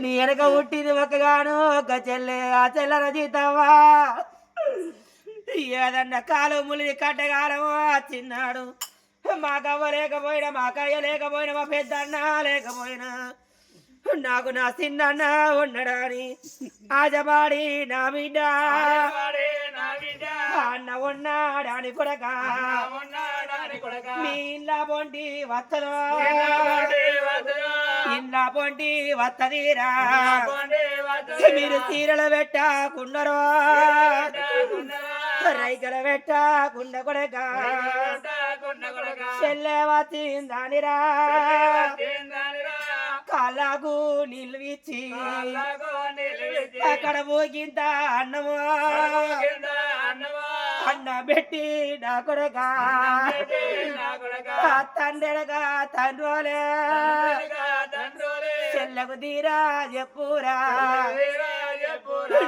నీ వెనక పుట్టింది ఒకగాను ఒక చెల్లె ఆ చెల్లె రజితవ్వా ఏదన్నా కాలు ములిని కట్టగాలమో చిన్నాడు మాకవ్వ లేకపోయినా మాకయ్య లేకపోయినా మా పెద్దన్న లేకపోయినా నాకు నా చిన్నన్న ఉండడాని ఆజబాడి నా బిడ్డ అన్న ఉన్నాడాని కొడక మీ ఇంట్లో పొంటి వత్తదో ఇంట్లో పొంటి వత్తదీరా మీరు చీరలు పెట్టకున్నరో రైకలు పెట్టకుండా కొడక చెల్లె వచ్చిందానిరా కాళ్ళకు నిల్విచ్చి అక్కడ పోగింత అన్నము అన్న పెట్టి నా కొడక తండ్రిగా తండ్రోలే చెల్లకు తీరా చెప్పురా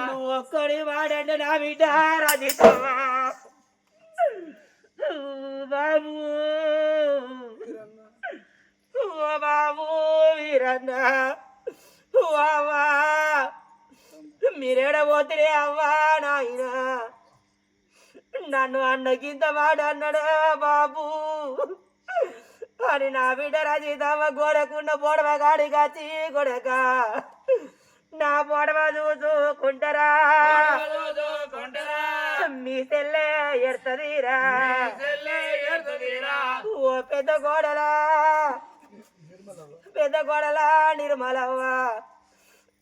నువ్వు ఒక్కడి వాడండి నా బిడ్డ రాజితవ్వా బాబు ఓ బాబు వీరన్న అవ్వా మీరేడ పోతే అవ్వా నాయన నన్ను అన్నకింత మాట అన్నాడా బాబు అని నా బిడ్డ రజితవ్వ గోడకున్న పొడవ గాడి కాచి గొడక నా పొడవ చూసుకుంటారా మీ సెల్లె ఎడతదీరా ఓ పెద్ద గోడలా నిర్మలవ్వ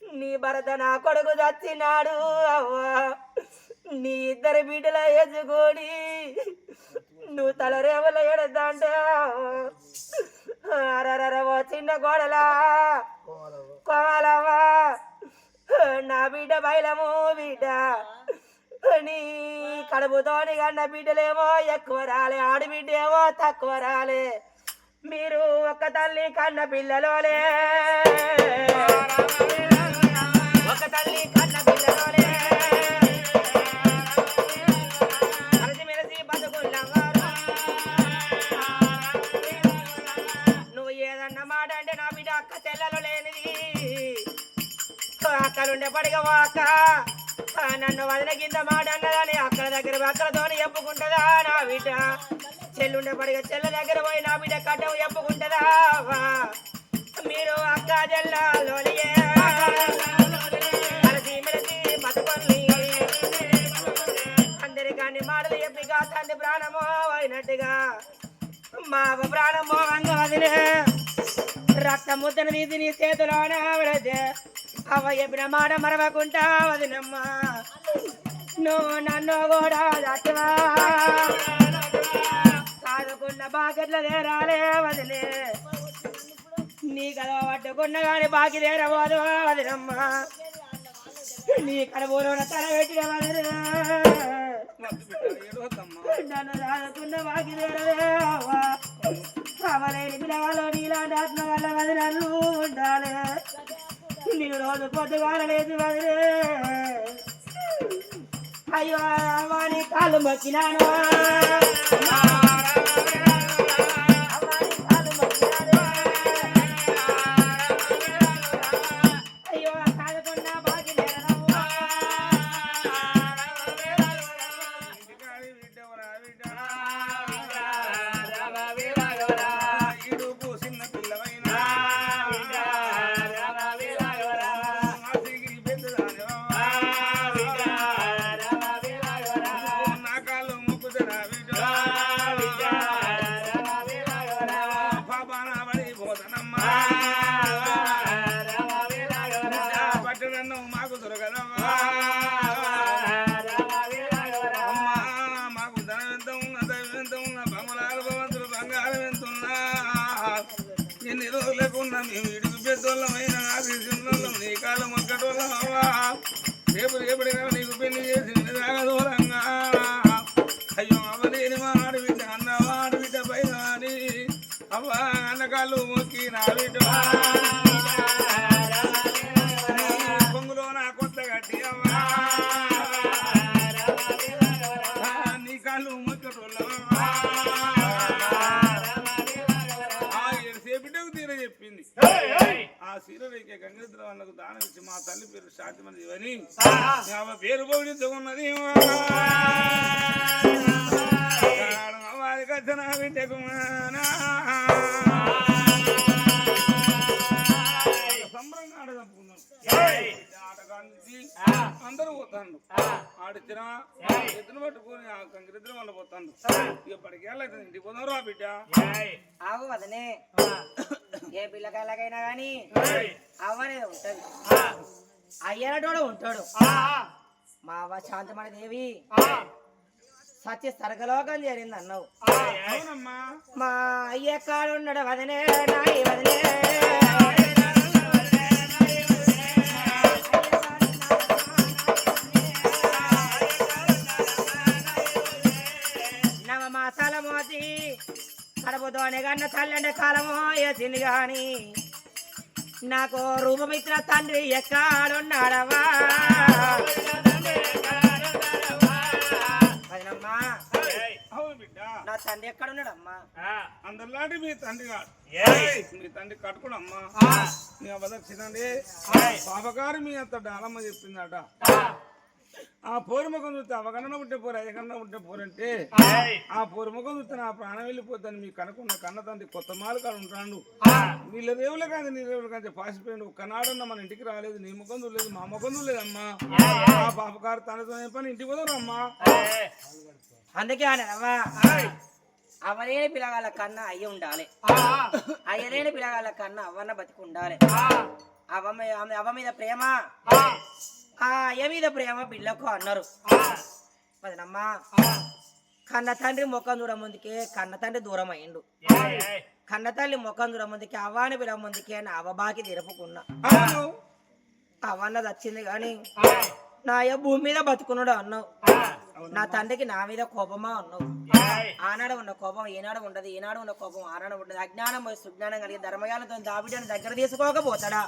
నీ భరత నా కొడుకు చచ్చినాడు అవ్వా నీ ఇద్దరు బిడ్డల ఎదుగుడి నువ్వు తలరేవల ఎడద్దంటే అరరరవో చిన్న గోడలా కోవాలవ్వా నా బిడ్డ బయలము బిడ్డ నీ కడుపుతోని కన్న బిడ్డలేమో ఎక్కువ రాలే ఆడబిడ్డ ఏమో తక్కువ రాలే మీరు ఒక తల్లి కన్న పిల్లలోలే ఒక తల్లి కన్న పిల్లలోలే కలిసిమెలిసి బతుకున్నవారు నువ్వు ఏదన్న మాట అంటే నా బిడ్డ అక్క చెల్లెలు లేనిది అక్కలుండే పడిగవా అక్క నన్ను వదిన కింద మాట అన్నదని అక్కడ దగ్గర అక్కలతోని చెప్పుకుంటుందా నా బిడ్డ చెల్లుండే పడిగ చెల్ల దగ్గర పోయి నా బిడ్డ కట్టం చెప్పుకుంటుందా మీరు అక్క చెల్లలోనియే కలిసి మెలిసి బతుకొని అందరికాన్ని మాటలు చెప్పి తండ్రి ప్రాణమో అయినట్టుగా మా ప్రాణమో అంగ వదిలే రక్త ముద్దను తీసి నీ చేతిలోన విడదే అవ చెప్పిన మాట మరవకుంటా వదినమ్మా నువ్వు నన్ను కూడా దాటివా కాదుకున్న బాకెట్ల తేరాలే వదిలే నీ కదవ పట్టుకున్న కానీ బాకి తేరబోదు వదినమ్మా నీ కడుపులో తల పెట్టిన వదిలే నన్ను దాదుకున్న బాకి తేరవే అవ్వా అవలేని పిల్లవాళ్ళు నీలాంటి ఆత్మ వల్ల వదినలు ఉండాలి నేను రోజు పొద్దుగాల లేచి వదిలే అయ్యో వాని కాలు మొక్కినాను అయ్యో కాదుకున్న బాకి ఎన్ని రోజులకున్నా మేము ఇడుగు పెద్దోళ్ళమైనా నీ కాలం మొక్కటోళ్ళమా రేపు రేపటిగా నీకు పెళ్లి చేసి దూరంగా అయ్యో అవ్వలేని మా ఆడబిడ్డ అన్న ఆడబిడ్డ పైన అని అవ్వ అన్నకాళ్ళు మొక్కి నా బిడ్డ పొంగులో నా కొత్త గట్టి అవ్వా నీ కాళ్ళు మొక్కటోళ్ళమా చెప్పింది ఆ సీర గంగేంద్ర వాళ్ళకు దానం ఇచ్చి మా తల్లి పేరు శాంతిమని ఇవని ఆమె పేరు పొగిడించుకున్నది వారికి వచ్చిన బిడ్డకు సంబరంగా ఆడదనుకున్నాను ఆటగానికి అందరూ పోతాను ఆడిచ్చిన ఎద్దును పట్టుకొని ఆ కంకిరిద్దరు వాళ్ళు పోతాను ఇక పడికేళ్ళైతే ఇంటికి పోదాం రా బిడ్డ ఆగు వదనే ఏ పిల్లకాయలకైనా గాని అవ్వనేది ఉంటది అయ్యనటోడు ఉంటాడు మా అవ్వ శాంతమణి దేవి సత్య సర్గలోకం చేరింది అన్నావు అవునమ్మా మా అయ్య కాడున్నాడు వదనే నాయి వదనే నవమాసాల మోతి కడపతోనే కన్న తల్లంటే కాలమో వేసింది గాని నాకు రూపమిత్ర తండ్రి ఎక్కడున్నాడవా వదినమ్మా అవును బిడ్డ నా తండ్రి ఎక్కడున్నాడమ్మా అందరిలాంటి మీ తండ్రి కాదు మీ తండ్రి కట్టుకోడమ్మా మీ అబదర్శినండి పాపగారు మీ అంత డాలమ్మ చెప్పిందట ఆ పూర్వముఖం చూస్తే అవగణన ఉంటే పోరు అయ్యకన్నా ఉంటే పోరంటే ఆ పూర్వముఖం చూస్తే నా ప్రాణం వెళ్ళిపోతాను మీ కనుకున్న కన్న తండ్రి కొత్త మాలు కాదు ఉంటాడు వీళ్ళ రేవులే కాదు నీ రేవులు కానీ పాసిపోయాడు ఒక్కనాడన్నా మన ఇంటికి రాలేదు నీ ముఖం చూడలేదు మా ముఖం చూడలేదమ్మా ఆ పాపగారు తనతో పని ఇంటికి పోదారమ్మా అందుకే అన్నవా అవలేని పిల్లగాళ్ళ కన్నా అయ్య ఉండాలి అయ్యలేని పిల్లగాళ్ళ కన్నా అవ్వన్న బతికి ఉండాలి అవ్వ మీద ప్రేమ ఆ అయ్య మీద ప్రేమ పిల్లకు అన్నారు వదినమ్మా కన్న తండ్రి ముఖం చూడ ముందుకే కన్న తండ్రి దూరం అయిండు కన్న తల్లి ముఖం చూడ ముందుకే అవ్వాని పిల్ల ముందుకే నా అవ్వబాకి తెరుపుకున్నా అవన్నది వచ్చింది గాని నా అయ్య భూమి మీద బతుకున్నాడు అన్నావు నా తండ్రికి నా మీద కోపమా అన్నావు ఆనాడు ఉన్న కోపం ఏనాడు ఉండదు ఏనాడు ఉన్న కోపం ఆనాడు ఉండదు అజ్ఞానం పోయి సుజ్ఞానం కలిగి ధర్మయాలతో దాబిడ్డను దగ్గర తీసుకోకపోతాడా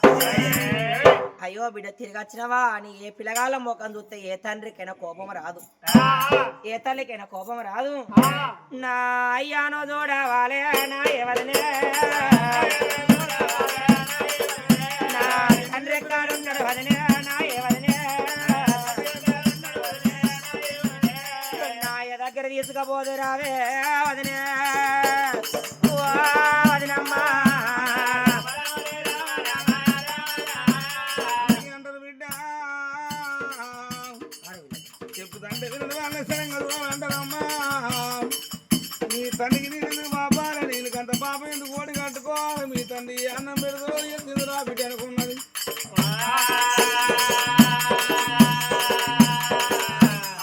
అయ్యో బిడ్డ తిరిగి వచ్చినవా అని ఏ పిల్లగాళ్ళ మోకం చూస్తే ఏ తండ్రికైనా కోపం రాదు ఏ తల్లికైనా కోపం రాదు నా అయ్యానో చూడవాలే నా ఎవరినే నా తండ్రి ఎక్కడున్నాడు వదినే నా ఎవరినే దగ్గర తీసుకపోదు రావే వదినే వదినమ్మా అంటారు బిడ్డ చెప్పుదంటే అంటారమ్మా మీ తండ్రికి నేను బాబాల నీళ్ళకంత పాప ఎందుకు ఓడి కట్టుకో మీ తండ్రి అన్నం పెడదో ఎందుకురా బిడ్డ అనుకున్నది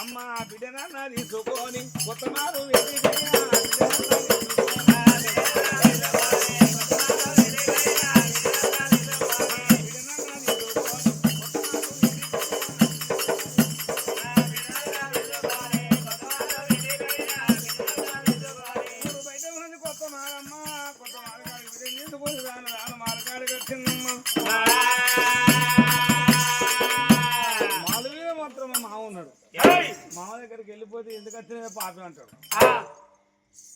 అమ్మ బిడ్డనన్నా తీసుకొని కొత్త మారు బయట ఉన్నది కొత్త మారమ్మ కొత్త మారకాడి బిడ్డ ఎందుకు రాను మారకాడి కట్టిందమ్మా మాలువే మాత్రం మావ ఉన్నాడు మామ దగ్గరికి వెళ్ళిపోతే ఎందుకు వచ్చిన పాపి అంటాడు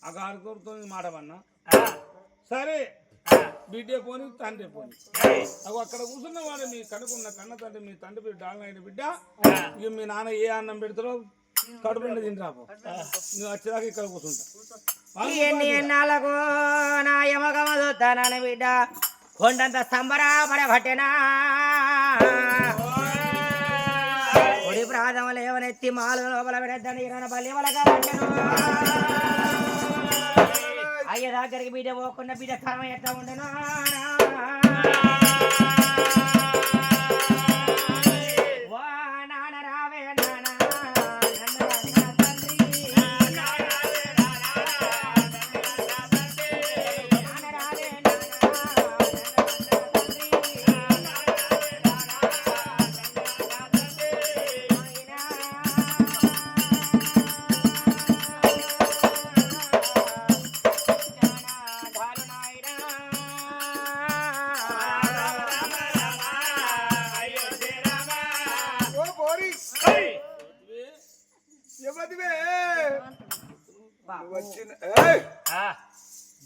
ఆ గారి కోరుతో మాట పన్నా సరే బిడ్డే పోని తండ్రి పోని అవి అక్కడ కూర్చున్న వాడు మీ కనుకున్న కన్న తండ్రి మీ తండ్రి పేరు డాలైన బిడ్డ ఇక మీ నాన్న ఏ అన్నం పెడతారో కడుపు నిండా తింటాపు నువ్వు వచ్చేదాకా ఇక్కడ కూర్చుంటా ఎన్ని ఎన్నాళ్ళకు నా యమగమ చూస్తానని బిడ్డ కొండంత సంబరపడబట్టెనా ఒడి ప్రాధములు ఏమనెత్తి మాలు లోపల పెడద్దని ఇరణ బలి వలగా పట్టెను అయ్య దగ్గరికి బిడ్డ పోకుండా బిడ్డ కర్మ ఎట్లా ఉండను నాన్న రావే నాన్న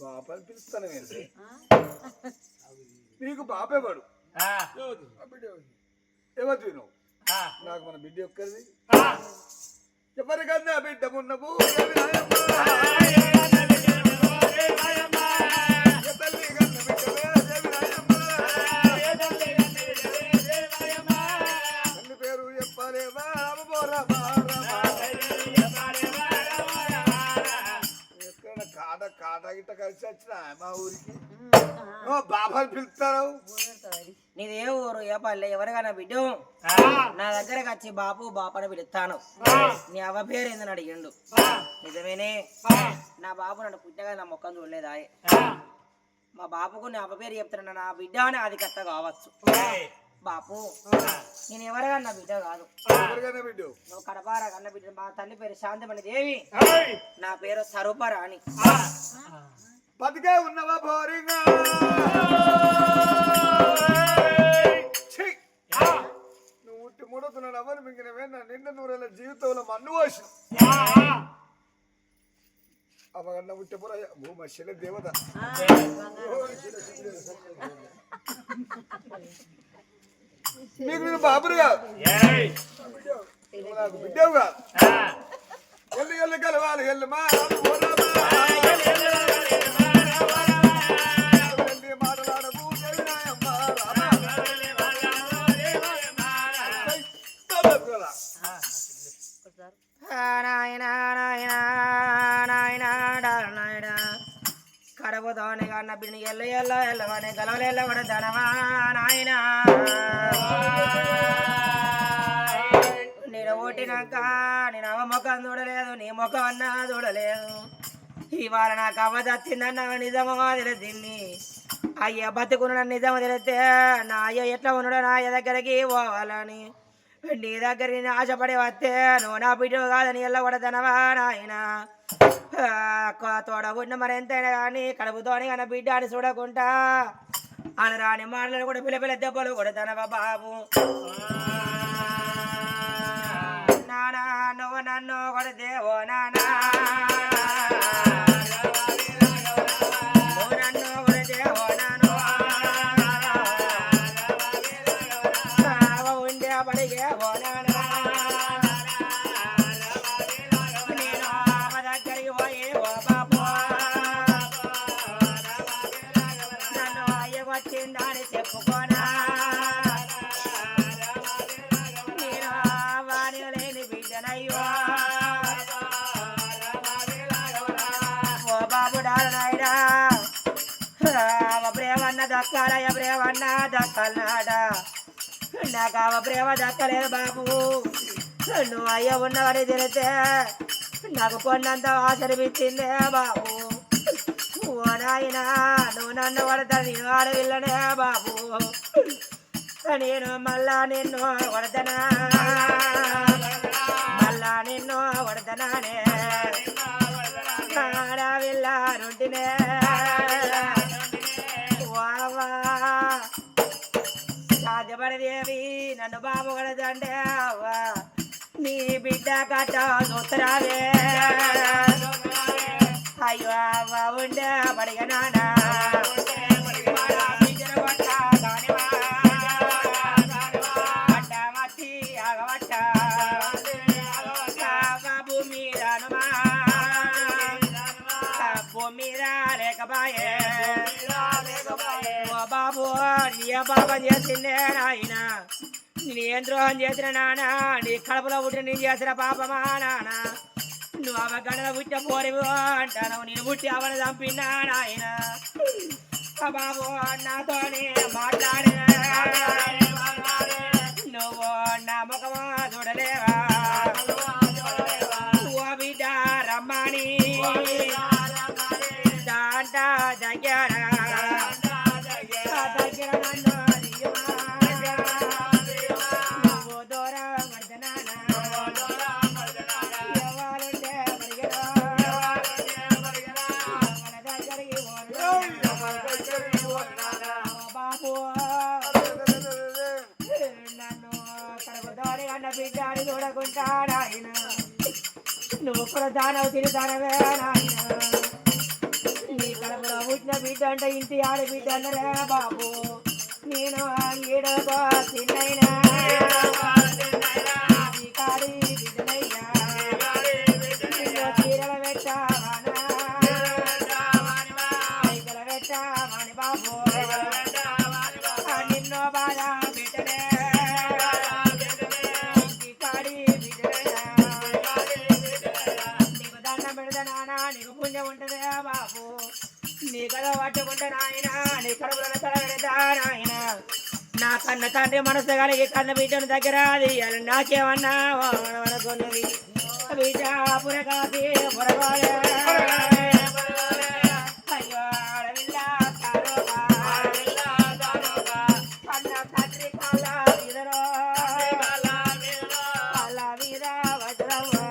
బాబాని పిలుస్తాను నీకు బాబే వాడు ఎవరు నువ్వు నాకు మన బిడ్డ ఒక్కరిది ఎవరికన్నా బిడ్డ ఉన్నవు తల్లి పేరు చెప్పలేవా ఎక్కడ కాట కాట గిట్ట కలిసి వచ్చిన మా ఊరికి బాబాలు పిలుస్తారు నీది ఏ ఊరు ఏ పల్లె ఎవరికైనా బిడ్డ నా దగ్గరకు వచ్చి బాపు బాపని పిలుస్తాను నీ అవ్వ పేరు ఏందని అడిగిండు నిజమేనే నా బాబు నన్ను పుట్టగా నా మొక్కను చూడలేదా మా బాపుకు నా అవ్వ పేరు చెప్తున్నా నా బిడ్డ అని అది కథ కావచ్చు బాపు నేను ఎవరికన్నా బిడ్డ కాదు నువ్వు కడపారా కన్న బిడ్డ మా తల్లి పేరు శాంతమణి దేవి నా పేరు స్వరూపరాణి బతికే ఉన్నవా బోరింగా నువ్వు ఉట్టి ముడుతున్నాడు ఎవరు మింగినవే నా నిండు నూరేళ్ళ జీవితంలో మన్ను పోసిన అవగన్న ఉట్టిపుర భూమశిల దేవత మీకు నేను బాబురుగా నాకు బిడ్డవుగా ఎల్లు ఎల్లు కలవాలి ఎల్లు మా మాటలాడము కడపతోనే కన్న బిడ్డ ఎల్ల ఎల్ల ఎల్లవనే గలవలు ఎల్లవడ ధనవా నాయనా నేను ఓటినాక నేను అవ ముఖం చూడలేదు నీ ముఖం అన్నా చూడలేదు ఇవాళ నాకు అవ్వ చచ్చిందన్న నిజమో తెలిసింది అయ్య బతుకున్న నిజం తెలిస్తే నా అయ్య ఎట్లా ఉన్నాడో నా అయ్య దగ్గరికి పోవాలని నీ దగ్గరికి ఆశపడి వస్తే నువ్వు నా బిడ్డ కాదని ఎల్లగొడతనవా నాయన తోడ ఉన్న మరి ఎంతైనా కానీ కడుపుతోని కన్నా బిడ్డ అని చూడకుండా అని రాని మాటలు కూడా పిల్ల దెబ్బలు కొడతానవా బాబు నానా నువ్వు నన్ను కొడదేవో నానా నువ్వు నన్ను కొడదేవో నాను ఉండే పడిగే ఓ నానా నేను ఆమె దగ్గరికి పోయి ఓ బాబు నన్ను అయ్యకొచ్చిందని చెప్పుకోనా ప్రేమన్న దక్కాల ప్రేమన్న దక్కల్నాడా నాకు అవ ప్రేమ దక్కలేదు బాబు నువ్వు అయ్య ఉన్నవని తెలితే నాకు కొన్నంత ఆశనిపించిందే బాబు ఓ నాయనా నువ్వు నన్ను కొడతా నేను ఆడవిల్లనే బాబు నేను మళ్ళా నిన్ను కొడతనా మళ్ళా నిన్ను కొడతనానే ఆడవిల్లారుంటినే సాధ్యపడదేవి నన్ను బాబు కొడదంటే అవ్వా నీ బిడ్డ కట్ట చూస్తరావే అయ్యో అవ్వ ఉండే పడిగ నానా బాబు నీ పాపం చేసిందే నాయన నేనేం ద్రోహం చేసిన నాన్న నీ కడుపులో పుట్టి నేను చేసిన పాపమా నాన్న నువ్వు అవ గడల పుట్టిన పోరివు అంటాను నేను పుట్టి అవని చంపినా నాయన బాబు నాతోనే మాట్లాడే నువ్వు నా ముఖమా చూడలేవా ఓ బిడ్డ రమ్మని దాంట దగ్గర బిడ్డని చూడకుంటాడాయన నువ్వు కూడా దానవు తిరుగుతానవే నాయన నీ కడుపులో పుట్టిన బిడ్డ అంటే ఇంటి ఆడబిడ్డ అన్నరే బాబు నేను ఈడకో తిన్నైనా ఈ కాడి బిడ్డనయ్యా నిన్ను చీరల పెట్టావానా ఐకల పెట్టావాని బాబు నిన్ను బాధ బిడ్డనే ఈ కాడి బిడ్డనయ్యా నీకు దండం పెడతా నానా నీకు పుణ్యం ఉంటుందే బాబు నీ కథ పట్టుకుంటే నాయన నీ కడుపులను తలగడతా నాయన నా కన్న తండ్రి మనసు కలిగి కన్న బిడ్డను దగ్గర తీయాలి నాకేమన్నా అనుకున్నది బిడ్డ పురకాసి పురగోలే అయ్యో అడవిల్లా తారోగా కన్న తండ్రి కాళ్ళ మీదరో కాళ్ళ మీద వజ్రము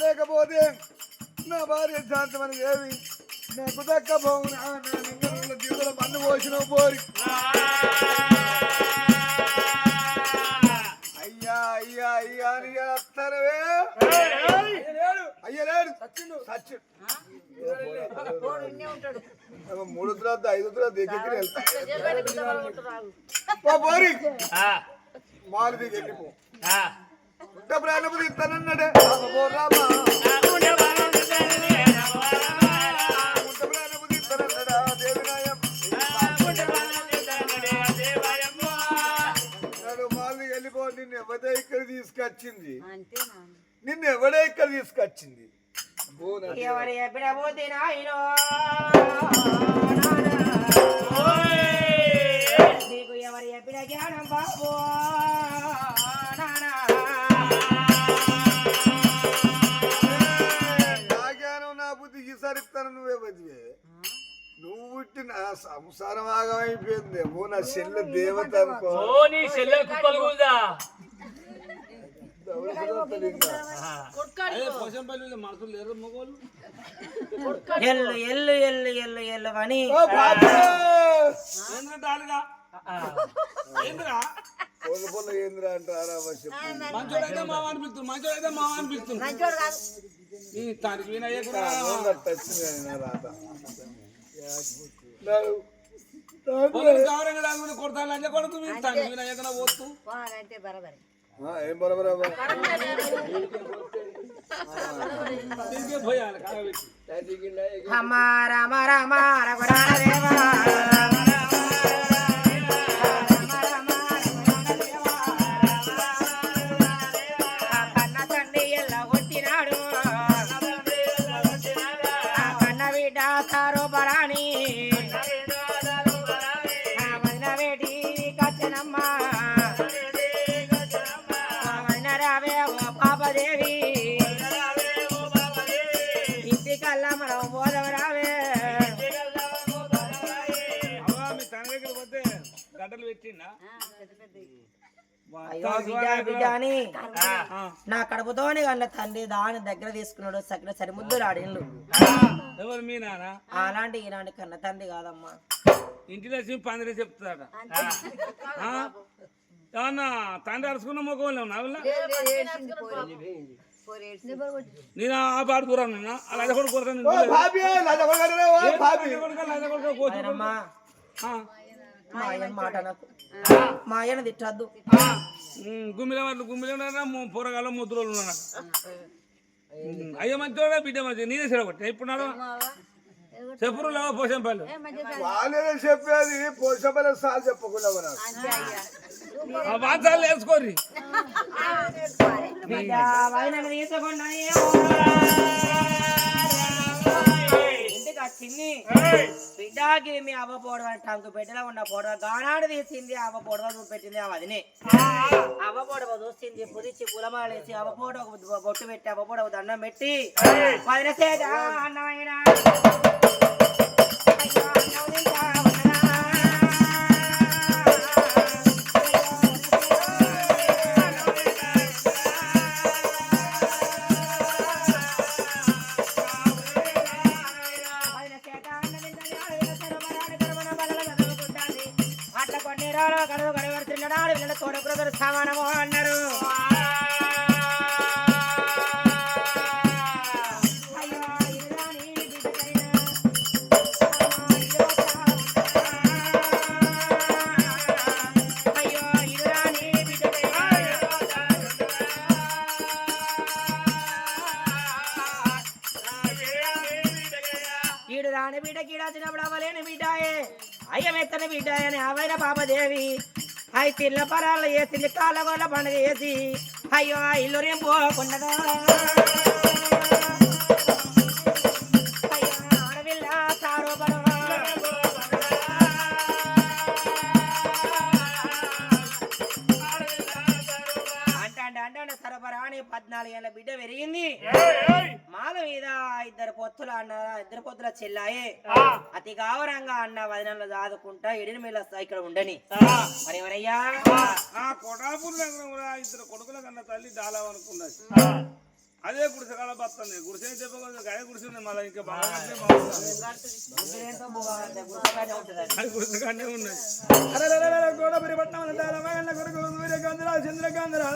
లేకపోతే నా భార్య శాంతమని ఏమి నాకు దక్క పోవునా జీవుల మన్ను పోసిన పోరి అయ్యా అయ్యా అయ్యా అని వస్తానవే అయ్యా లేడు సచ్చిన్ మూడు తర్వాత ఐదు తర్వాత దగ్గరికి వెళ్తా పోరి మాలు దిగి వెళ్ళిపో పుట్ట ప్రాణపు ఇస్తానన్నాడే రామా నిన్ను ఎవడే ఇక్కడ తీసుకొచ్చింది నిన్ను ఎవడే ఇక్కడ తీసుకొచ్చింది ఎవరి ఎప్పుడబోతే నాయనో నీకు ఎవరి ఎప్పుడు జ్ఞానం బాబు నా జ్ఞానం నా బుద్ధి ఈసారిస్తాను నువ్వే బతివే నువ్వు పుట్టిన సంసారం ఆగమైపోయింది ఏమో నా చెల్లె దేవత అనుకో ఎల్లు ఎల్లు ఎల్లు ఎల్లు ఎల్లు అని పొల పొల ఏంద్రా అంటారా మంచోడైతే మావ అనిపిస్తుంది మంచోడైతే మావ అనిపిస్తుంది తానికి వినయ్య కూడా కొడతా లంచ కొడుతు తానికి వినయ్య పోతూ ఏం బరబరా రామ రామ రామ రఘురామదేవా కన్న తండ్రి ఎల్ల కొట్టినాడు కన్న బిడ్డ సారు పరాణి వదిన వేటి కచ్చనమ్మ వదిన రావే ఓ పాపదేవి ఇంటికల్లా మనం పోదవ రావే మీ తండ్రి దగ్గర పోతే గడ్డలు పెట్టిందా అయ్యో బిడ్డ బిడ్డ అని నా కడుపుతోనే కన్న తండ్రి దాని దగ్గర తీసుకున్నాడు సగం సరి ముద్దులు ఆడిండు ఎవరు మీ నాన్న అలాంటి ఈనాటి కన్న తండ్రి కాదమ్మా ఇంటిలో పందిరే చెప్తాడ ఏమన్నా తండ్రి అరుచుకున్న మొక్కలు నేను ఆ పాటు కూరాను అలా కూడా కూరతాను మా ఆయన మాట నాకు మా ఆయన తిట్టద్దు గుమ్మిల వాళ్ళు గుమ్మిల పూరగాల ముద్దులు ఉన్నా అయ్యో మంచిగా బిడ్డ మంచి నేనే సెలగొట్టా ఇప్పుడు నాడు చెప్పురు లేవో పోషంపల్లి వాళ్ళే చెప్పేది పోషంపల్లి సార్ చెప్పకుండా వాసాలు వేసుకోర్రి బిడ్డ వైనను తీసుకున్నా ఇంటికి వచ్చింది బిడ్డకి మీ అవ్వ పోవడం టంకు పెట్టిలా ఉన్న పొడవ గానాడు తీసింది అవ్వ పొడవ చూపెట్టింది అవి అదినే అవ్వ పొడవ చూసింది పుదిచ్చి పులమాలేసి అవ్వ పొడవ బొట్టు పెట్టి అవ్వ పొడవ దండం పెట్టి వదిన సేద అన్నమైన చిన్ననాడు వీళ్ళ తోడకురదరు సమానము అన్నారు. ఈడు రాని బిడ్డ కీడా చిన్నప్పుడు అవ్వలేని బిడ్డాయే అయ్యమెత్తని బిడ్డాయే అని అవైన పాపదేవి అయి తిన్న పరాలు వేసింది కాళ్ళగోళ్ళ పండుగ వేసి అయ్యో ఆ ఇల్లు రేం పోకుండా అయ్యో ఆడవిల్ల సారో పడవా అంటే సరఫరా అని 14 ఏళ్ళ బిడ్డ పెరిగింది. మాల మీద ఇద్దరు పొత్తుల చెల్లాయే అతి గౌరవంగా అన్న వదనంలో దాదుకుంటా ఎడిని మీద ఇక్కడ ఉండని మరి ఎవరయ్యా కొడాపూర్ ఇద్దరు కొడుకుల కన్నా తల్లి డాలవనుకున్నది. అదే గుడిసెకాల బతుంది గుడిసె చెప్పకుండా గయ గుడిసె మళ్ళీ ఇంకా బాగా గుడిసెకానే ఉన్నది. గోడపురి పట్నం కొడుకు సూర్యకాంతరా చంద్రకాంతరా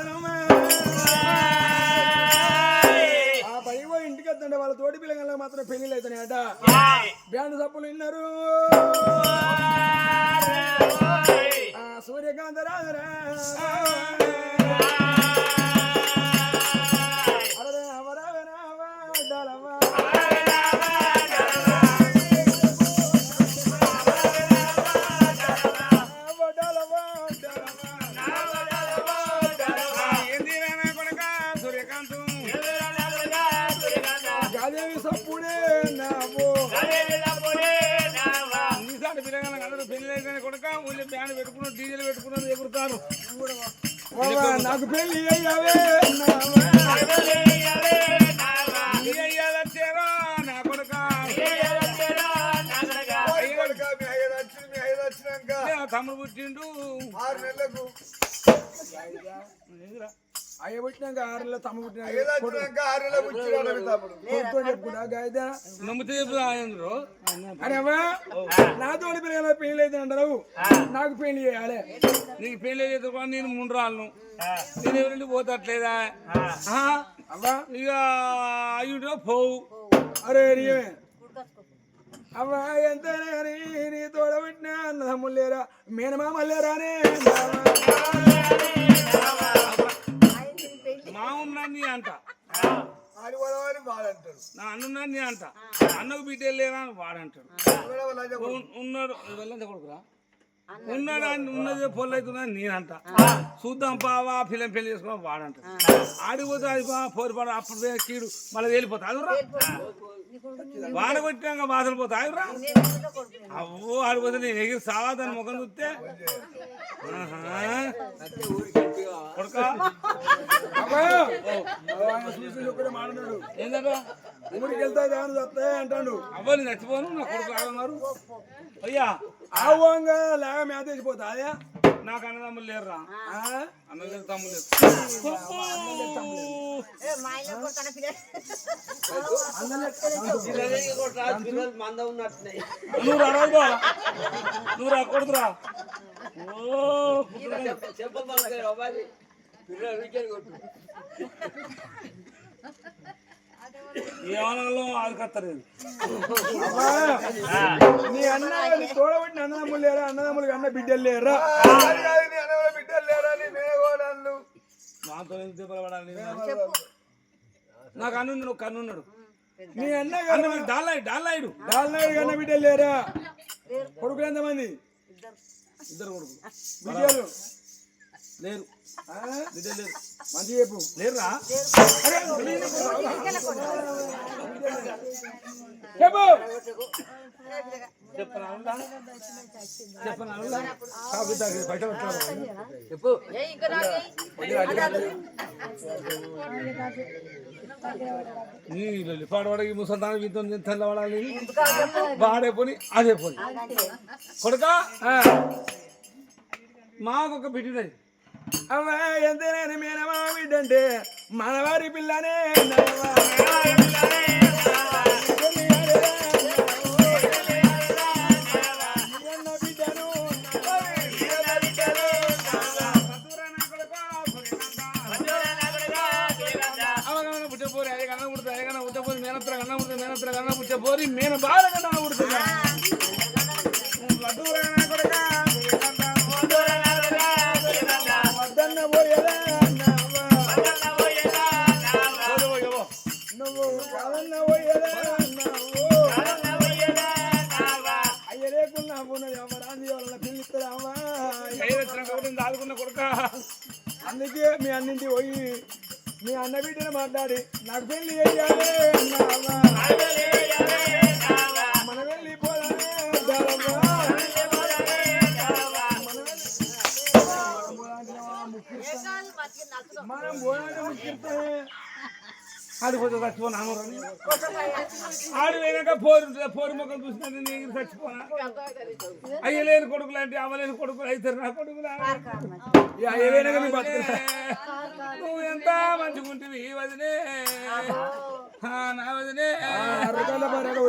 ఆ పైవో ఇంటికి వద్దండి వాళ్ళ తోటి పిల్లగాళ్ళకి మాత్రం పెళ్లిళ్ళు అవుతున్నాయట. బ్యాండ్ సప్పులు విన్నారు. సూర్యకాంతరాజరా పెట్టుకున్నారు డీజిల్ పెట్టుకున్నారు ఎగురుతారు. నాకు పెళ్లి అయ్యావే నా కొడుక తమ్ముడు పుట్టిండు 6 నెలలకు అయ్య పుట్టినాక 6 నెలలు తమ్ముడు పుట్టినాక నమ్మితే అరేవా నా తోడి పిల్లల పెళ్లి అయితే అంటారు. నాకు పెళ్లి చేయాలి. నీకు పెళ్లి చేస్తే నేను 3 రాళ్ళను నేను ఎవరింటి పోతట్లేదా అవ్వా ఇక అయ్యుడో పోవు. అరే నీవే అవ్వా ఎంత నీ తోడబెట్టినా అన్నదమ్ములు లేరా మేనమామలు లేరానే మా ఉన్నాన్ని అంట నా అన్నున్నాన్ని అంట అన్నకు బిడ్డ లేరా అని వాడంటాడు. ఉన్నాడు కొడుకురా ఉన్నాడు అని ఉన్నది పొల్లు అవుతుందని నేనంట. చూద్దాం బావా పిల్లని పెళ్లి చేసుకో వాడంటాడు. ఆడిపోతే అది పోరు పడ అప్పుడు కీడు మళ్ళీ వెళ్ళిపోతా అదురా వాడ కొట్టినాక బాధలు పోతా అదురా అవ్వో ఆడిపోతే నేను ఎగిరి సావాదని ముఖం చూస్తే ఏంటంటే ఊరికి వెళ్తా అంటాడు. అవ్వ నేను చచ్చిపోను నా కొడుకు ఆగన్నారు. అయ్యా ఆవంగా లేక మేత వేసిపోతా అదే నాకు అన్నదమ్ములు లేరురా అన్నలేదు తమ్ముడు లేదు. నువ్వు రా నువ్వు రా కొడుతురా ఏమనాలో ఆదుకత్తలేదు. నీ అన్న తోడబట్టిన అన్నదమ్ములు లేరా అన్నదమ్ములకి అన్న బిడ్డలు లేరా బిడ్డలు లేరా మాతో పడాలి. నాకు అన్నున్నాడు కన్నున్నాడు. నీ అన్న డాల్నాయుడు కన్న బిడ్డలు లేరా కొడుకులు ఎంతమంది? 2 కొడుకులు బిడ్డలు లేరు బిడ్డలు లేరు మంచి చెప్పు లేరురా చెప్పు చెప్పు పాడవాడికి ముసల్దాన వీతం తెల్లవాడాలి వాడే పోని అదే పోని కొడుక మాకొక బిడ్డది అవ్వా ఎంతైనా మేనమా బిడ్డంటే మనవారి పిల్లనే వచ్చే పోరి నేను బాగా నా ఉడుతున్నా వడ్డూరైనా కొడుక వద్దన్న పోయేదా నువ్వు కాదన్న పోయేదా అయ్య లేకున్నా ఉన్నది అమ్మరాంది వాళ్ళ పిల్లిస్తారావా దాదుకున్న కొడుక అందుకే మీ అన్నింటి పోయి మీ అన్న బిడ్డను మాట్లాడి నాకు పెళ్లి చేయాలి అన్నావా మన వెళ్ళిపోయానే మనం పోయానే ముఖ్యం అది కొంచెం చచ్చిపోనా ఆడు వెనక పోరు మొక్కలు చూసినా నేను చచ్చిపోనా అయ్యలేని కొడుకులు అంటే అవ్వలేని కొడుకులు అవుతారు నా కొడుకులు అయ్యలేనక నీ బతుకులా నువ్వు ఎంత మంచిగుంటివి వదినే నా వదినే అంటే